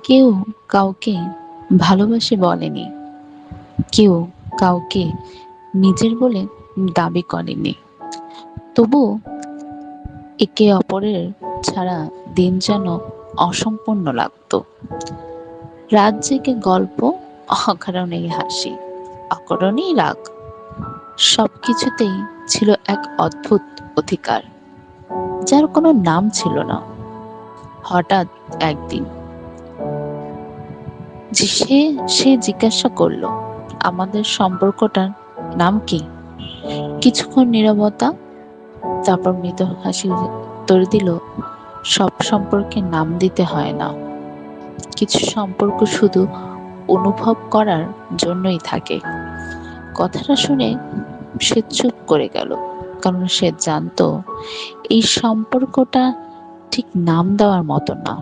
কেউ কাউকে ভালোবাসে বলেনি, কেউ কাউকে নিজের বলে দাবি করেনি। তবু একে অপরের ছাড়া দিন যেন অসম্পূর্ণ লাগতো। রাত জেগে গল্প, অকারণেই হাসি, অকারণেই রাগ, সবকিছুতেই ছিল এক অদ্ভুত অধিকার, যার কোনো নাম ছিল না। হঠাৎ একদিন যে সে সে জিজ্ঞাসা করলো, আমাদের সম্পর্কটার নাম কি? কিছুক্ষণ নীরবতা, তারপর মৃদু হাসি উত্তর দিল, সব সম্পর্কে নাম দিতে হয় না, কিছু সম্পর্ক শুধু অনুভব করার জন্যই থাকে। কথাটা শুনে সে চুপ করে গেল, কারণ সে জানতো এই সম্পর্কটা ঠিক নাম দেওয়ার মতো না।